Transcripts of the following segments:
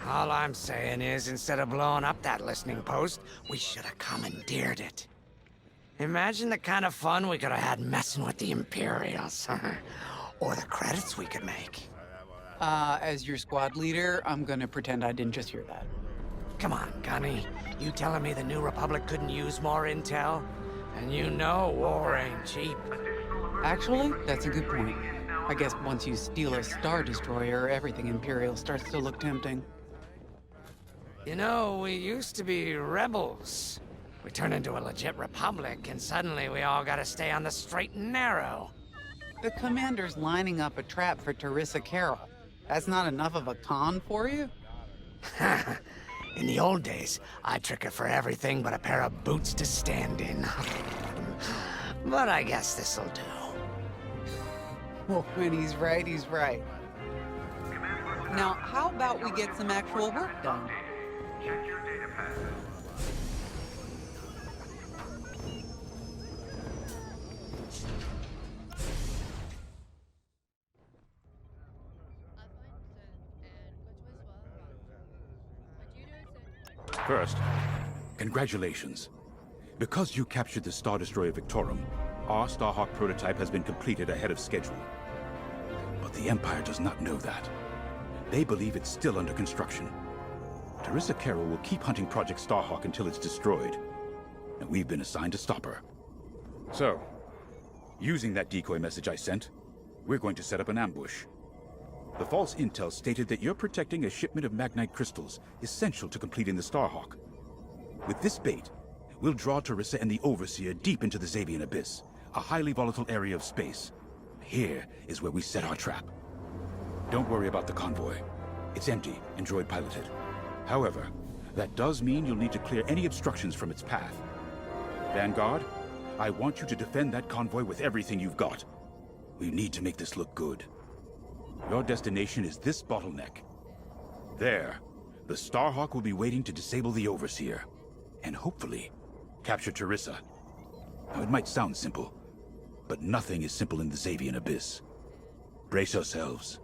All I'm saying is, instead of blowing up that listening post, we should have commandeered it. Imagine the kind of fun we could have had messing with the Imperials. Or the credits we could make. As your squad leader, I'm gonna pretend I didn't just hear that. Come on, Gunny. You telling me the New Republic couldn't use more intel? And you know war ain't cheap. Actually, that's a good point. I guess once you steal a Star Destroyer, everything Imperial starts to look tempting. You know, we used to be rebels. We turned into a legit republic, and suddenly we all gotta stay on the straight and narrow. The commander's lining up a trap for Teresa Carroll. That's not enough of a con for you? In the old days, I'd trick her for everything but a pair of boots to stand in. But I guess this'll do. Well, when he's right, he's right. Now, how about we get some actual work done? Check your data passes. First, congratulations. Because you captured the Star Destroyer Victorum, our Starhawk prototype has been completed ahead of schedule. But the Empire does not know that. They believe it's still under construction. Teresa Carroll will keep hunting Project Starhawk until it's destroyed, and we've been assigned to stop her. So, using that decoy message I sent, we're going to set up an ambush. The false intel stated that you're protecting a shipment of Magnite crystals, essential to completing the Starhawk. With this bait, we'll draw Teresa and the Overseer deep into the Xavian Abyss, a highly volatile area of space. Here is where we set our trap. Don't worry about the convoy. It's empty and droid piloted. However, that does mean you'll need to clear any obstructions from its path. Vanguard, I want you to defend that convoy with everything you've got. We need to make this look good. Your destination is this bottleneck. There, the Starhawk will be waiting to disable the Overseer, and hopefully, capture Teresa. Now, it might sound simple, but nothing is simple in the Xavian Abyss. Brace yourselves.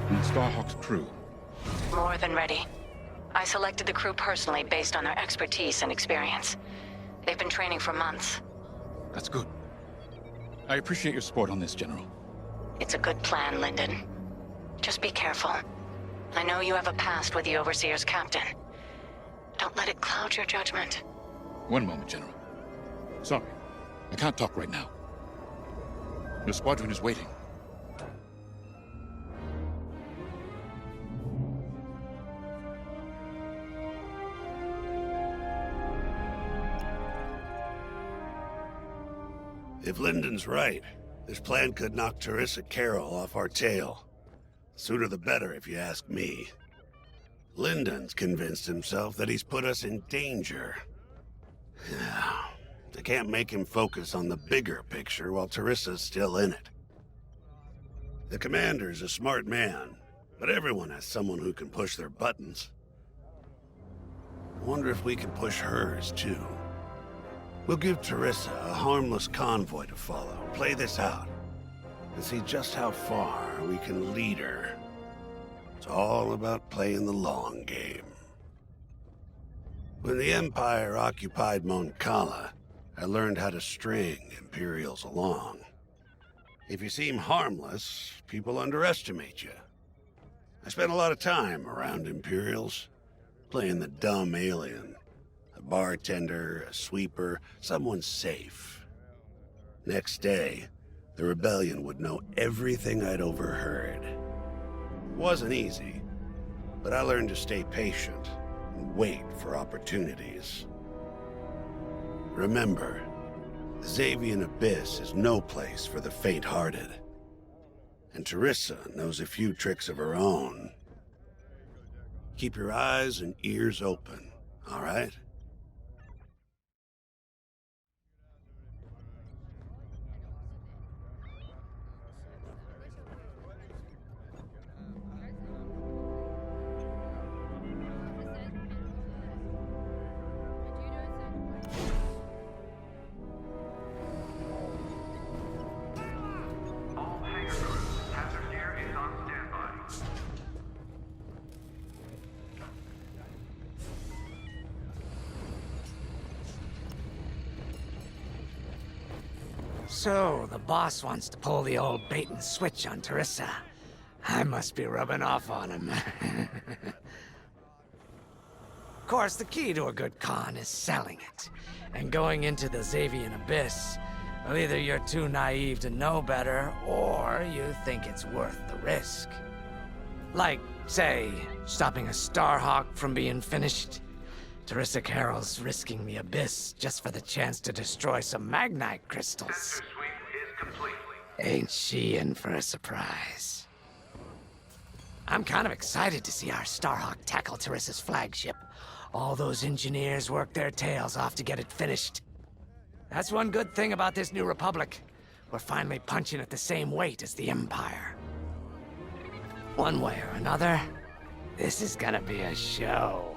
And Starhawk's crew. More than ready. I selected the crew personally based on their expertise and experience. They've been training for months. That's good. I appreciate your support on this, General. It's a good plan, Lyndon. Just be careful. I know you have a past with the Overseer's captain. Don't let it cloud your judgment. One moment, General. Sorry, I can't talk right now. Your squadron is waiting. If Lyndon's right, this plan could knock Teresa Carroll off our tail. Sooner the better, if you ask me. Lyndon's convinced himself that he's put us in danger. I can't make him focus on the bigger picture while Teresa's still in it. The commander's a smart man, but everyone has someone who can push their buttons. I wonder if we can push hers, too. We'll give Teresa a harmless convoy to follow, play this out, and see just how far we can lead her. It's all about playing the long game. When the Empire occupied Mon Cala, I learned how to string Imperials along. If you seem harmless, people underestimate you. I spent a lot of time around Imperials, playing the dumb alien. A bartender, a sweeper, someone safe. Next day, the rebellion would know everything I'd overheard. Wasn't easy, but I learned to stay patient and wait for opportunities. Remember, the Xavian Abyss is no place for the faint-hearted. And Teresa knows a few tricks of her own. Keep your eyes and ears open, all right? So, the boss wants to pull the old bait and switch on Teresa. I must be rubbing off on him. Of course, the key to a good con is selling it. And going into the Xavian Abyss, well, either you're too naive to know better, or you think it's worth the risk. Like, say, stopping a Starhawk from being finished. Teresa Carroll's risking the Abyss just for the chance to destroy some Magnite crystals. Sensor sweep is complete. Ain't she in for a surprise? I'm kind of excited to see our Starhawk tackle Teresa's flagship. All those engineers worked their tails off to get it finished. That's one good thing about this new Republic. We're finally punching at the same weight as the Empire. One way or another, this is gonna be a show.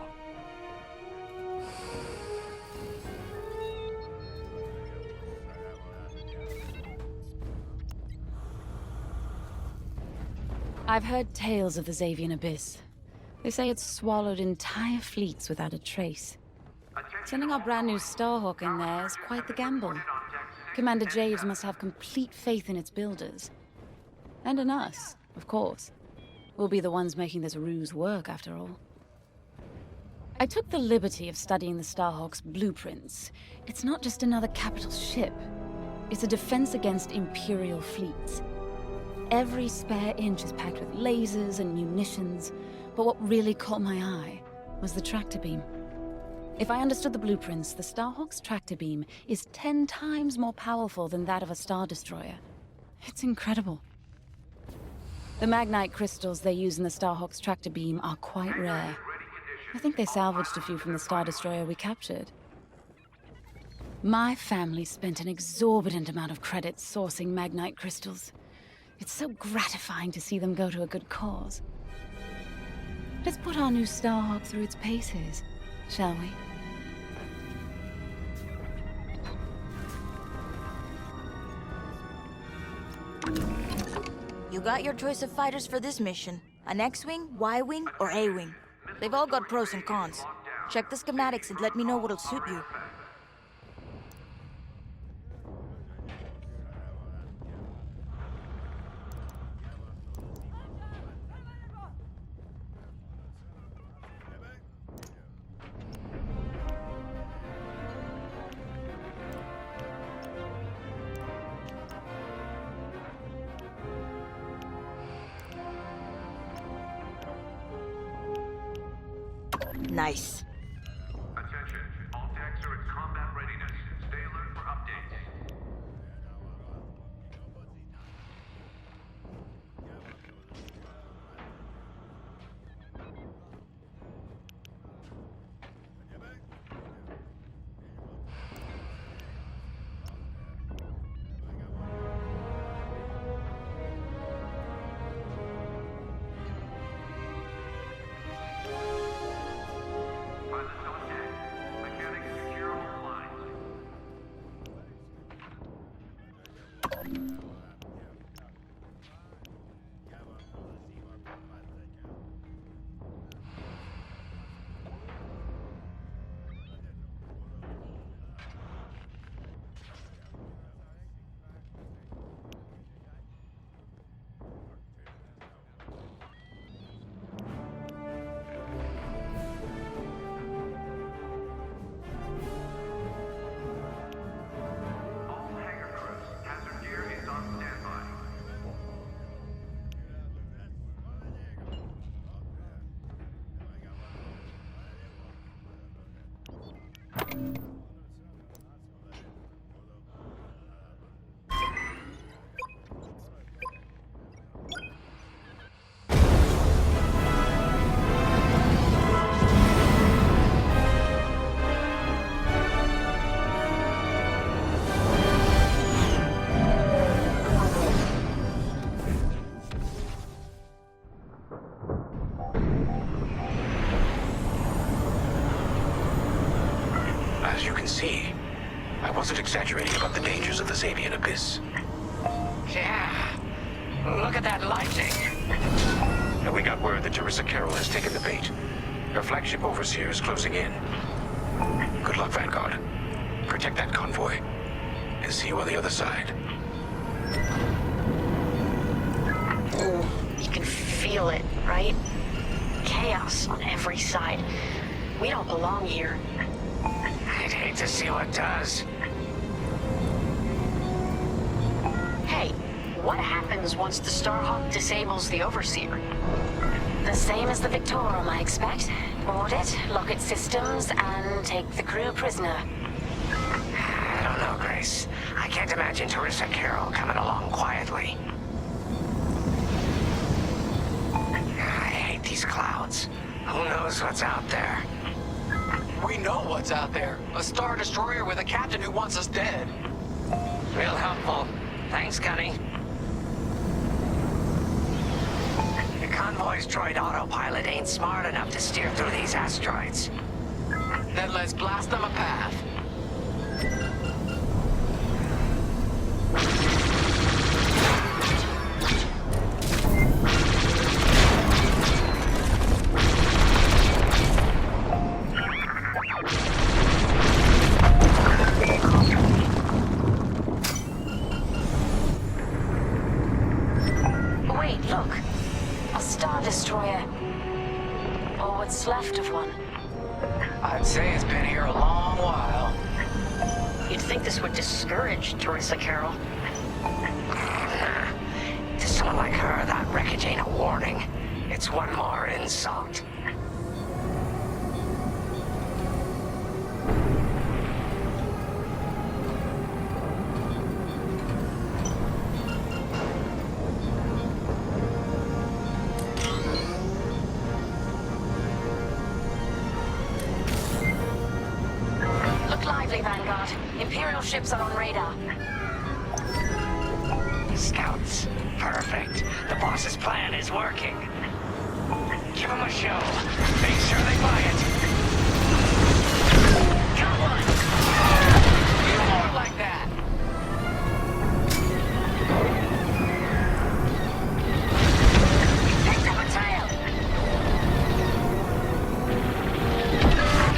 I've heard tales of the Xavian Abyss. They say it's swallowed entire fleets without a trace. Sending our brand new Starhawk in there is quite the gamble. Commander Javes must have complete faith in its builders. And in us, of course. We'll be the ones making this ruse work, after all. I took the liberty of studying the Starhawk's blueprints. It's not just another capital ship. It's a defense against Imperial fleets. Every spare inch is packed with lasers and munitions, but what really caught my eye was the tractor beam. If I understood the blueprints, the Starhawk's tractor beam is 10 times more powerful than that of a Star Destroyer. It's incredible. The Magnite crystals they use in the Starhawk's tractor beam are quite rare. I think they salvaged a few from the Star Destroyer we captured. My family spent an exorbitant amount of credits sourcing Magnite crystals. It's so gratifying to see them go to a good cause. Let's put our new Starhawk through its paces, shall we? You got your choice of fighters for this mission. An X-Wing, Y-Wing, or A-Wing. They've all got pros and cons. Check the schematics and let me know what'll suit you. Nice. Attention, all decks are at combat readiness. Stay alert for updates. Pilots on deck. Mechanics secure all lines. All hangar crews, hazard gear is on standby. As you can see, I wasn't exaggerating about the dangers of the Xavian Abyss. Yeah. Look at that lightning. And we got word that Teresa Carroll has taken the bait. Her flagship overseer is closing in. Good luck, Vanguard. Protect that convoy. and see you on the other side. Ooh, you can feel it, right? Chaos on every side. We don't belong here. I'd hate to see what does. Hey, what happens once the Starhawk disables the Overseer? The same as the Victorum, I expect. Board it, lock its systems, and take the crew prisoner. I don't know, Grace. I can't imagine Teresa Carroll coming along quietly. I hate these clouds. Who knows what's out there? We know what's out there. A Star Destroyer with a captain who wants us dead. Real helpful. Thanks, Gunny. The convoy's droid autopilot ain't smart enough to steer through these asteroids. Then let's blast them a path. Wait, look. A Star Destroyer. Or what's left of one. I'd say it's been here a long while. You'd think this would discourage Teresa Carroll. To someone like her, that wreckage ain't a warning. It's one more insult. Look lively, Vanguard. Imperial ships are on radar. Scouts. Perfect. The boss's plan is working. Give them a show. Make sure they buy it. Got one! You more like that. Picked up a tail.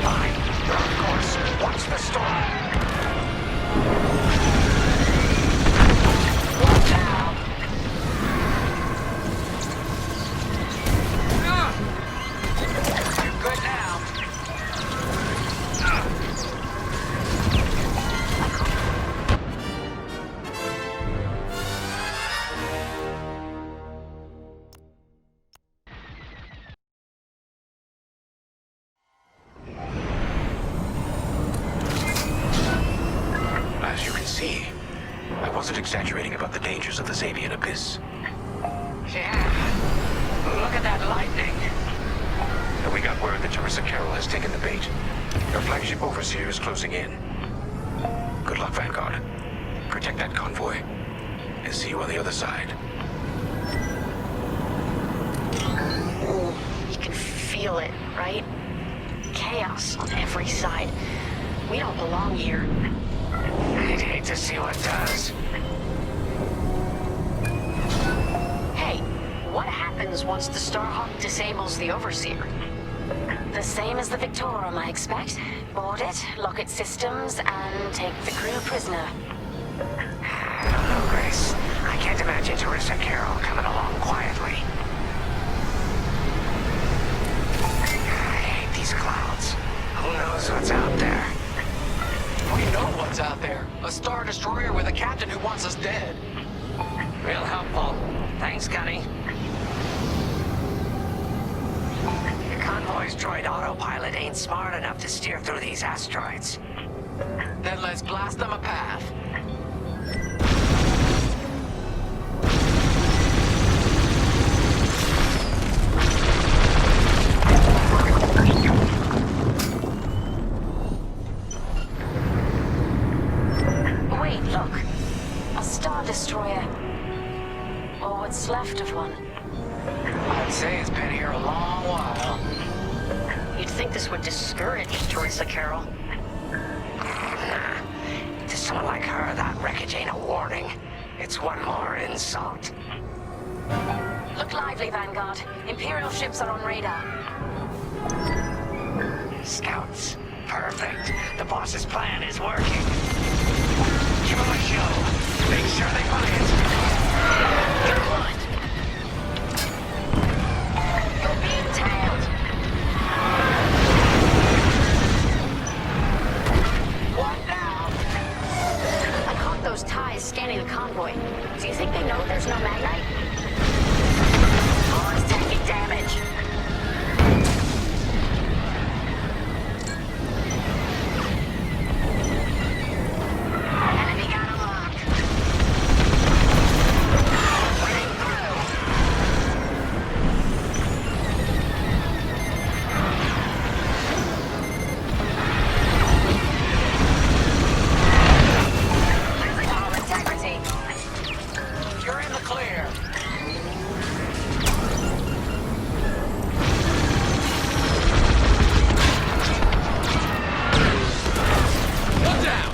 Fine. You're on course. Watch the storm. Watch out! You're good now. As you can see, I wasn't exaggerating about the dangers of the Xavian Abyss. Yeah. Look at that lightning. And we got word that Teresa Carroll has taken the bait. Her flagship Overseer is closing in. Good luck, Vanguard. Protect that convoy, and see you on the other side. Ooh, you can feel it, right? Chaos on every side. We don't belong here. I'd hate to see what does. Hey, what happens once the Starhawk disables the Overseer? The same as the Victorum, I expect. Board it, lock its systems, and take the crew prisoner. I don't know, Grace. I can't imagine Teresa Carroll coming along quietly. I hate these clouds. Who knows what's out there? We know what's out there. A Star Destroyer with a captain who wants us dead. Real helpful. Thanks, Gunny. The convoy's droid autopilot ain't smart enough to steer through these asteroids. Then let's blast them a path. Wait, look. A Star Destroyer. Or what's left of one. I'd say it's been here a long while. You'd think this would discourage Teresa Carroll. To someone like her, that wreckage ain't a warning. It's one more insult. Look lively, Vanguard. Imperial ships are on radar. Scouts. Perfect. The boss's plan is working. Give them a show. Make sure they buy it. Good one. You're being tailed. One down. I caught those ties scanning the convoy. Do you think they know there's no magnite? Oh, it's taking damage. Enemy got a lock. Winning through. Losing all integrity. You're in the clear. One down.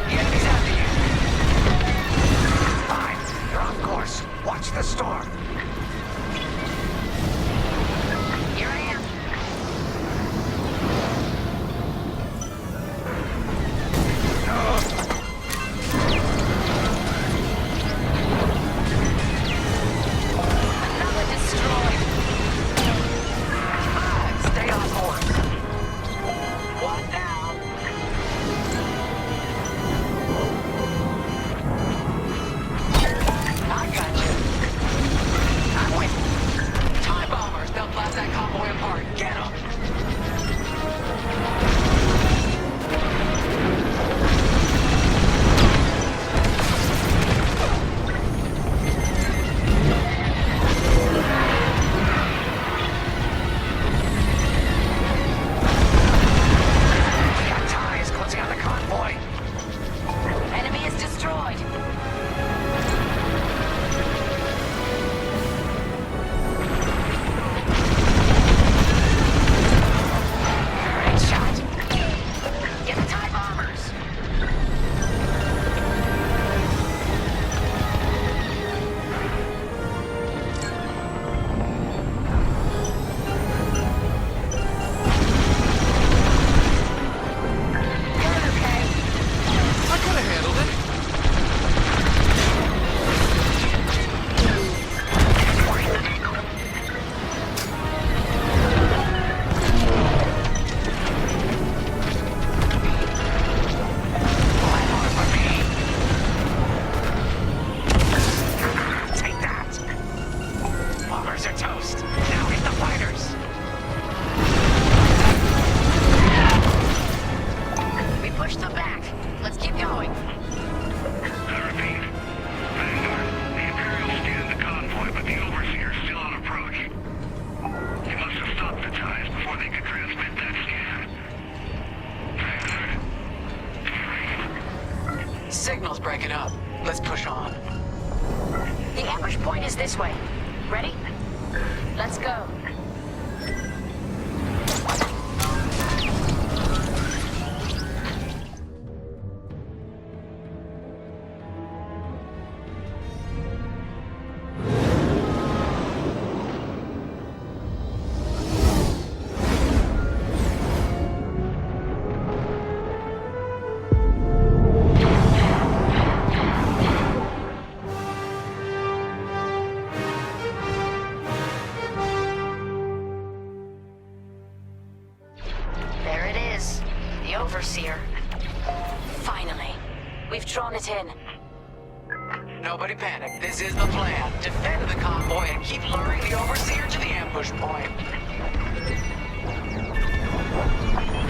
The enemy's after you. Fine. You're off course. Watch the storm. Here I am. Another destroyed. Stay on course. One down. I got you. I'm with. Time bombers. They'll blast that convoy apart. Get 'em. We got ties closing on the convoy. Enemy is destroyed. Great shot. Get the TIE bombers. You're okay. I could have handled it. Take that. Bombers are toast. Now hit the fighters. We pushed them back. Let's keep going. I repeat. Vanguard, the Imperials scanned the convoy, but the Overseer's still on approach. They must have stopped the ties before they could transmit that scan. Vanguard. Signal's breaking up. Let's push on. The ambush point is this way. Ready? Let's go. There it is. The Overseer. Finally. We've drawn it in. Nobody panic. This is the plan. Defend the convoy and keep luring the Overseer to the ambush point.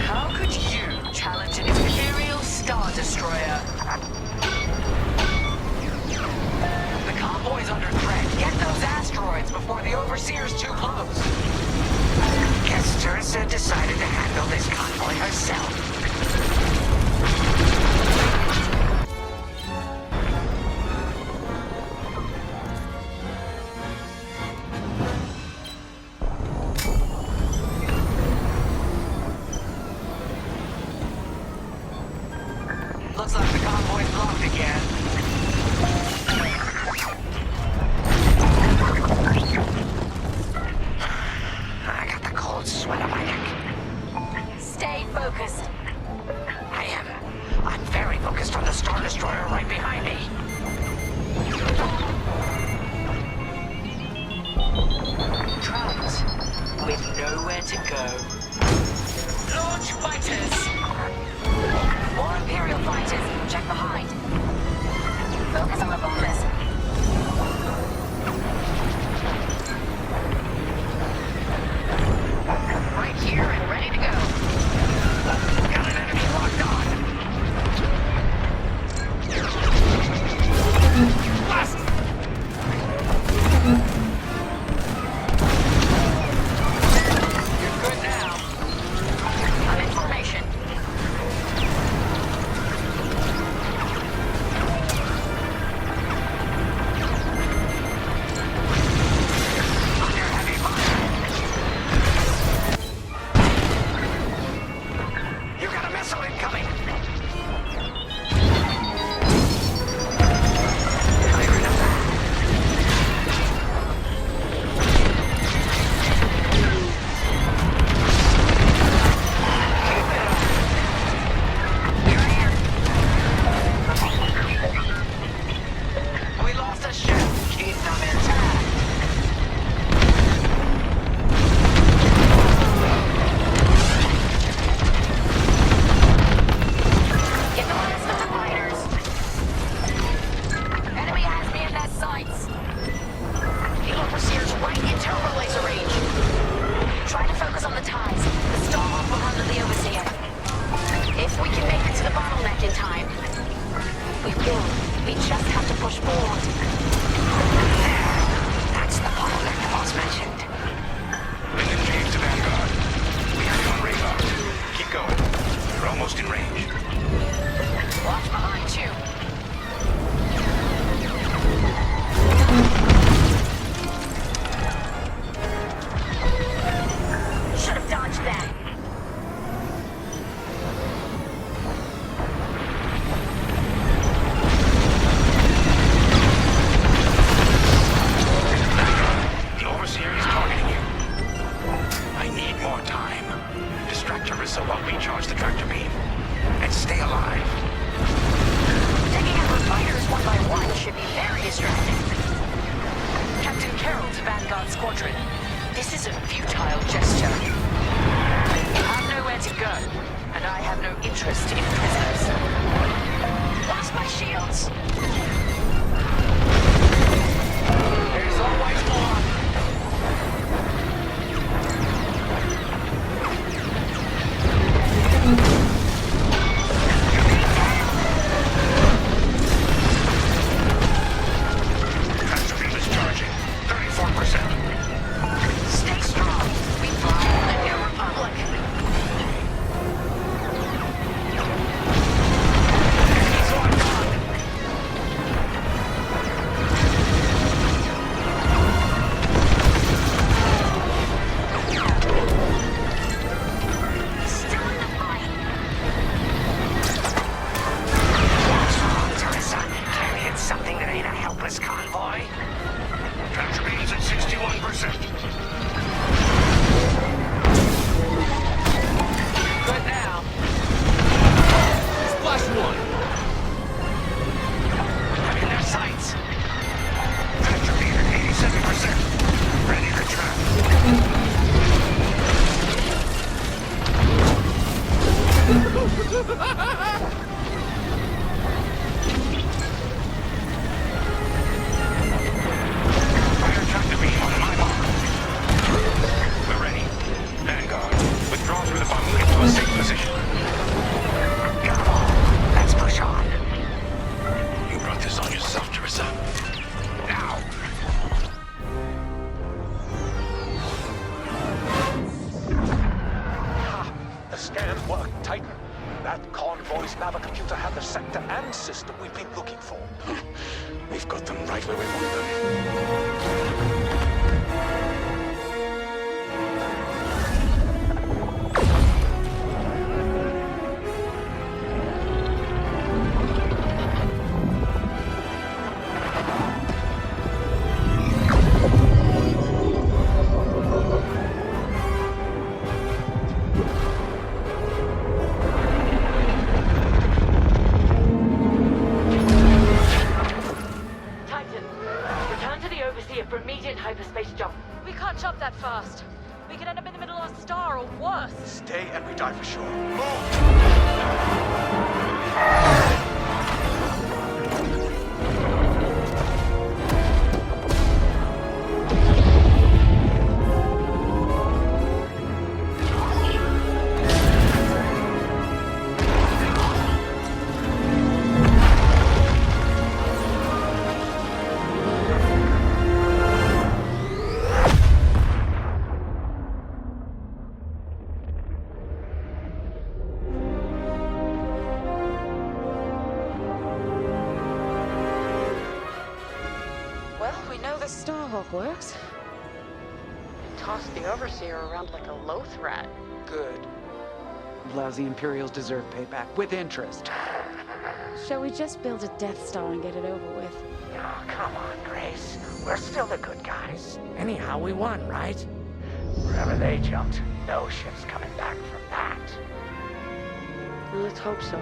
How could you challenge an Imperial Star Destroyer? The convoy's under threat. Get those asteroids before the Overseer's too close. Guess Teresa decided to handle this convoy herself. Looks like the convoy's blocked again. I got the cold sweat on my neck. Stay focused. I am. I'm very focused on the Star Destroyer right behind me. Trapped. With nowhere to go. Launch fighters! More Imperial fighters. Check behind. Focus on the bombers. Right here and ready to go. Got an enemy locked on. Blast! You're good now. I'm in formation. Under heavy fire. You got a missile incoming. Clear enough. We lost a ship. Keep them intact. Get the last of the fighters. Enemy has me in their sights. The Overseer's right internal laser range. Try to focus on the ties. The Starhawk will handle the Overseer. If we can make it to the bottleneck in time, we will. We just have to push forward. That's the bottleneck the boss mentioned. Then engage the Vanguard. We have you on radar. Keep going. You're almost in range. Watch behind you. Should have dodged that. The Overseer is targeting you. I need more time. Distract Orisa while we charge the tractor beam. And stay alive. Taking out the fighters one by one should be very distracting. Captain Carroll to Vanguard Squadron. This is a futile gesture. You have nowhere to go, and I have no interest in prisoners. Lost my shields. There's always more. Tractor beam is charging. 34%. Stay strong. We fly the New Republic. Enemies locked on. Still in the fight. What's wrong, Teresa? Carrying something that ain't a helpless convoy? Tractor beam's at 61%. Good now. Splash one. I'm in their sights. Tractor beam at 87%. Ready to trap. Fire tractor beam on my mark. We're ready. Vanguard, withdraw through the bottleneck to a safe position. Come on. Let's push on. You brought this on yourself, Teresa. Now. The scan worked, Titan. That convoy's navicomputer had the sector and system we've been looking for. We've got them right where we want them. world worse. Stay and we die for sure. Well, we know the Starhawk works. Tossed the Overseer around like a loath rat. Good. Lousy Imperials deserve payback, with interest. Shall we just build a Death Star and get it over with? Oh, come on, Grace. We're still the good guys. Anyhow, we won, right? Wherever they jumped, no ship's coming back from that. Let's hope so.